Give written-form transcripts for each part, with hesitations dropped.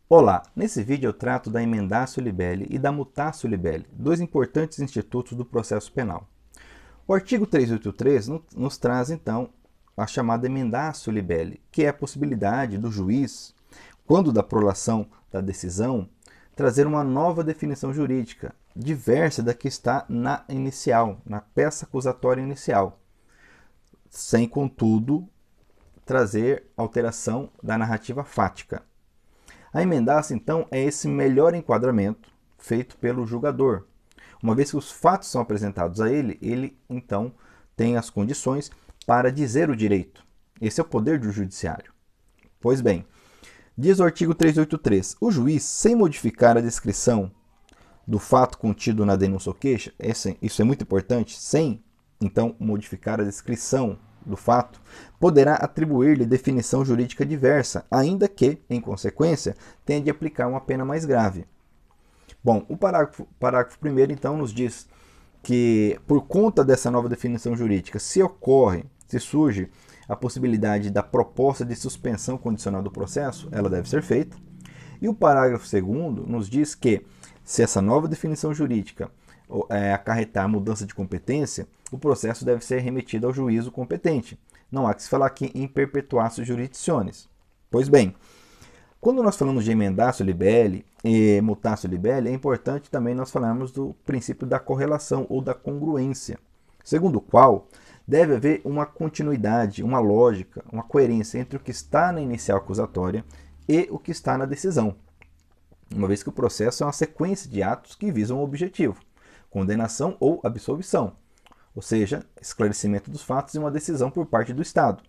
Olá, nesse vídeo eu trato da emendatio libelli e da mutatio libelli, dois importantes institutos do processo penal. O artigo 383 nos traz então a chamada emendatio libelli, que é a possibilidade do juiz, quando da prolação da decisão, trazer uma nova definição jurídica, diversa da que está na inicial, na peça acusatória inicial, sem contudo trazer alteração da narrativa fática. A emendácia, então, é esse melhor enquadramento feito pelo julgador. Uma vez que os fatos são apresentados a ele, ele, então, tem as condições para dizer o direito. Esse é o poder do judiciário. Pois bem, diz o artigo 383, o juiz, sem modificar a descrição do fato contido na denúncia ou queixa, isso é muito importante, sem, então, modificar a descrição do fato, poderá atribuir-lhe definição jurídica diversa, ainda que, em consequência, tenha de aplicar uma pena mais grave. Bom, o parágrafo 1º, então, nos diz que, por conta dessa nova definição jurídica, se surge a possibilidade da proposta de suspensão condicional do processo, ela deve ser feita. E o parágrafo 2º nos diz que, se essa nova definição jurídica acarretar mudança de competência, o processo deve ser remetido ao juízo competente. Não há que se falar aqui em perpetuatio jurisdictionis. Pois bem, quando nós falamos de emendatio libelli e mutatio libelli, é importante também nós falarmos do princípio da correlação ou da congruência, segundo o qual deve haver uma continuidade, uma lógica, uma coerência entre o que está na inicial acusatória e o que está na decisão, uma vez que o processo é uma sequência de atos que visam um objetivo, condenação ou absolvição, ou seja, esclarecimento dos fatos e uma decisão por parte do Estado.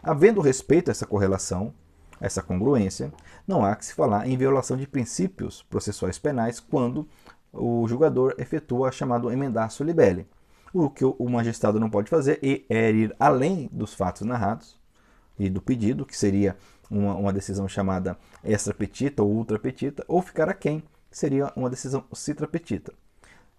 Havendo respeito a essa correlação, a essa congruência, não há que se falar em violação de princípios processuais penais quando o julgador efetua a chamada emendatio libelli. O que o magistrado não pode fazer é ir além dos fatos narrados e do pedido, que seria uma decisão chamada extra petita ou ultra petita, ou ficar aquém, que seria uma decisão citra petita.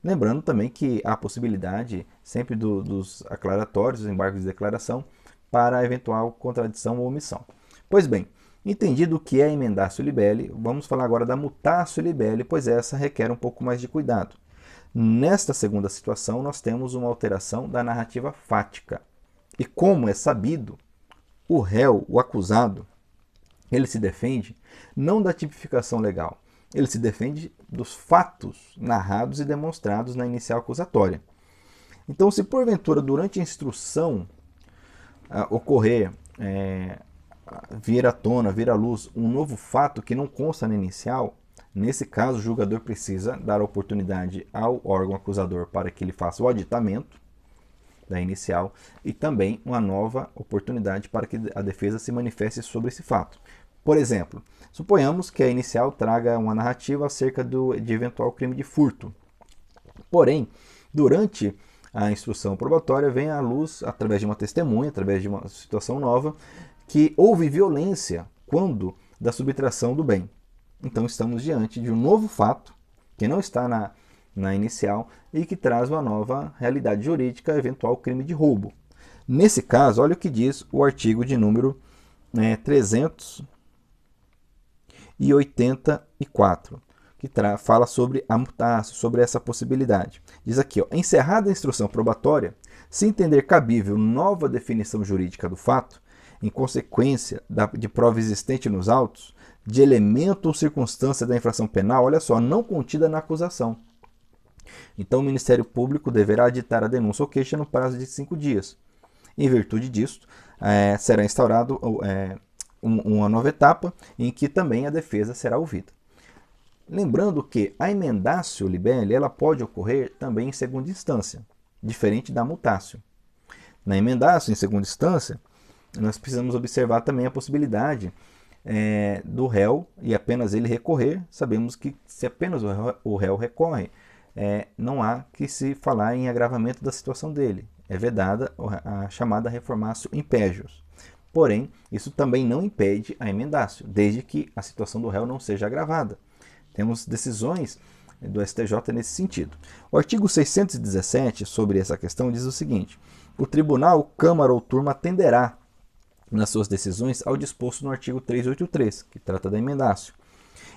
Lembrando também que há a possibilidade sempre dos aclaratórios, dos embargos de declaração, para eventual contradição ou omissão. Pois bem, entendido o que é emendatio libelli, vamos falar agora da mutatio libelli, pois essa requer um pouco mais de cuidado. Nesta segunda situação, nós temos uma alteração da narrativa fática. E como é sabido, o réu, o acusado, ele se defende não da tipificação legal, ele se defende dos fatos narrados e demonstrados na inicial acusatória. Então, se porventura durante a instrução ocorrer, vir à tona, vir à luz um novo fato que não consta na inicial, nesse caso o julgador precisa dar a oportunidade ao órgão acusador para que ele faça o aditamento da inicial e também uma nova oportunidade para que a defesa se manifeste sobre esse fato. Por exemplo, suponhamos que a inicial traga uma narrativa acerca de eventual crime de furto. Porém, durante a instrução probatória vem à luz, através de uma testemunha, através de uma situação nova, que houve violência quando da subtração do bem. Então estamos diante de um novo fato que não está na inicial e que traz uma nova realidade jurídica, eventual crime de roubo. Nesse caso, olha o que diz o artigo de número 384, que fala sobre a mutatio, sobre essa possibilidade. Diz aqui, ó, encerrada a instrução probatória, se entender cabível nova definição jurídica do fato, em consequência de prova existente nos autos, de elemento ou circunstância da infração penal, olha só, não contida na acusação. Então, o Ministério Público deverá aditar a denúncia ou queixa no prazo de 5 dias. Em virtude disto, será instaurado uma nova etapa em que também a defesa será ouvida. Lembrando que a emendatio libelli ela pode ocorrer também em segunda instância, diferente da mutatio. Na emendatio, em segunda instância, nós precisamos observar também a possibilidade do réu, e apenas ele recorrer. Sabemos que se apenas o réu recorre, não há que se falar em agravamento da situação dele. É vedada a chamada reformatio impégios. Porém, isso também não impede a emendatio, desde que a situação do réu não seja agravada. Temos decisões do STJ nesse sentido. O artigo 617 sobre essa questão diz o seguinte: o tribunal, câmara ou turma atenderá nas suas decisões ao disposto no artigo 383, que trata da emendatio,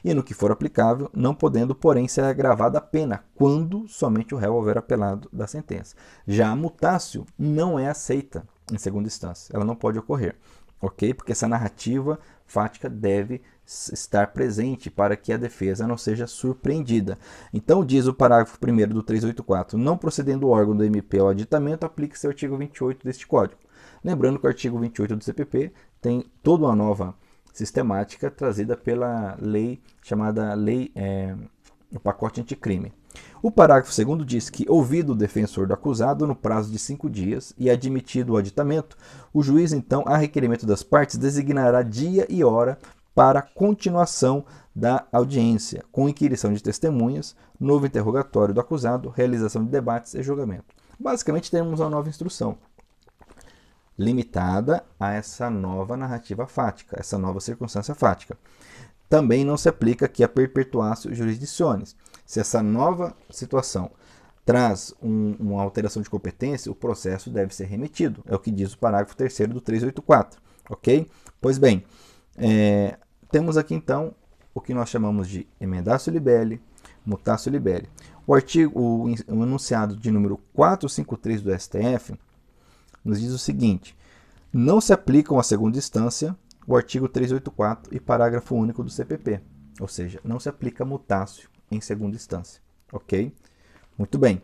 e no que for aplicável, não podendo, porém, ser agravada a pena, quando somente o réu houver apelado da sentença. Já a mutácio não é aceita em segunda instância, ela não pode ocorrer, ok? Porque essa narrativa fática deve estar presente para que a defesa não seja surpreendida. Então, diz o parágrafo 1º do 384, não procedendo o órgão do MP ao aditamento, aplique-se o artigo 28 deste Código. Lembrando que o artigo 28 do CPP tem toda uma nova sistemática trazida pela lei chamada o pacote anticrime. O parágrafo 2º diz que, ouvido o defensor do acusado no prazo de 5 dias e admitido o aditamento, o juiz, então, a requerimento das partes, designará dia e hora para a continuação da audiência, com inquirição de testemunhas, novo interrogatório do acusado, realização de debates e julgamento. Basicamente, temos uma nova instrução, limitada a essa nova narrativa fática, essa nova circunstância fática. Também não se aplica aqui a perpetuatio jurisdicionis. Se essa nova situação traz uma alteração de competência, o processo deve ser remetido. É o que diz o parágrafo 3º do 384. Ok? Pois bem, temos aqui então o que nós chamamos de emendatio libelli, mutatio libelli. O enunciado de número 453 do STF nos diz o seguinte: não se aplicam à segunda instância o artigo 384 e parágrafo único do CPP, ou seja, não se aplica mutácio em segunda instância, ok? Muito bem.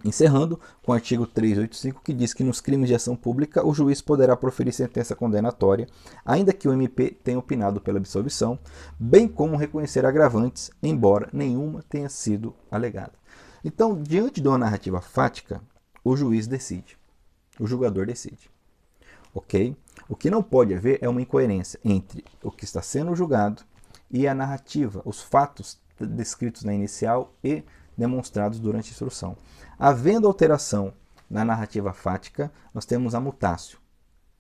Encerrando com o artigo 385, que diz que nos crimes de ação pública o juiz poderá proferir sentença condenatória, ainda que o MP tenha opinado pela absolvição, bem como reconhecer agravantes, embora nenhuma tenha sido alegada. Então, diante de uma narrativa fática, o juiz decide, o julgador decide, ok? O que não pode haver é uma incoerência entre o que está sendo julgado e a narrativa, os fatos descritos na inicial e demonstrados durante a instrução. Havendo alteração na narrativa fática, nós temos a mutácio,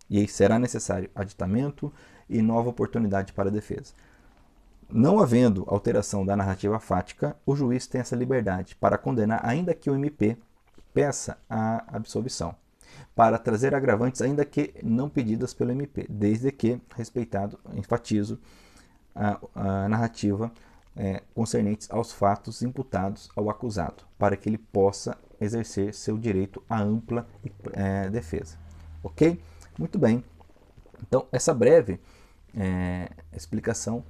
e aí será necessário aditamento e nova oportunidade para a defesa. Não havendo alteração da narrativa fática, o juiz tem essa liberdade para condenar, ainda que o MP peça a absolvição, para trazer agravantes, ainda que não pedidas pelo MP, desde que respeitado, enfatizo, a narrativa concernentes aos fatos imputados ao acusado, para que ele possa exercer seu direito à ampla defesa. Ok? Muito bem. Então, essa breve explicação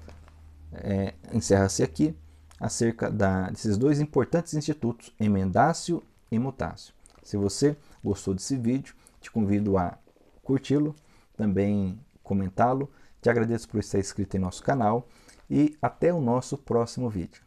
encerra-se aqui acerca desses dois importantes institutos, emendatio e mutatio. Se você gostou desse vídeo, te convido a curti-lo, também comentá-lo. Te agradeço por estar inscrito em nosso canal e até o nosso próximo vídeo.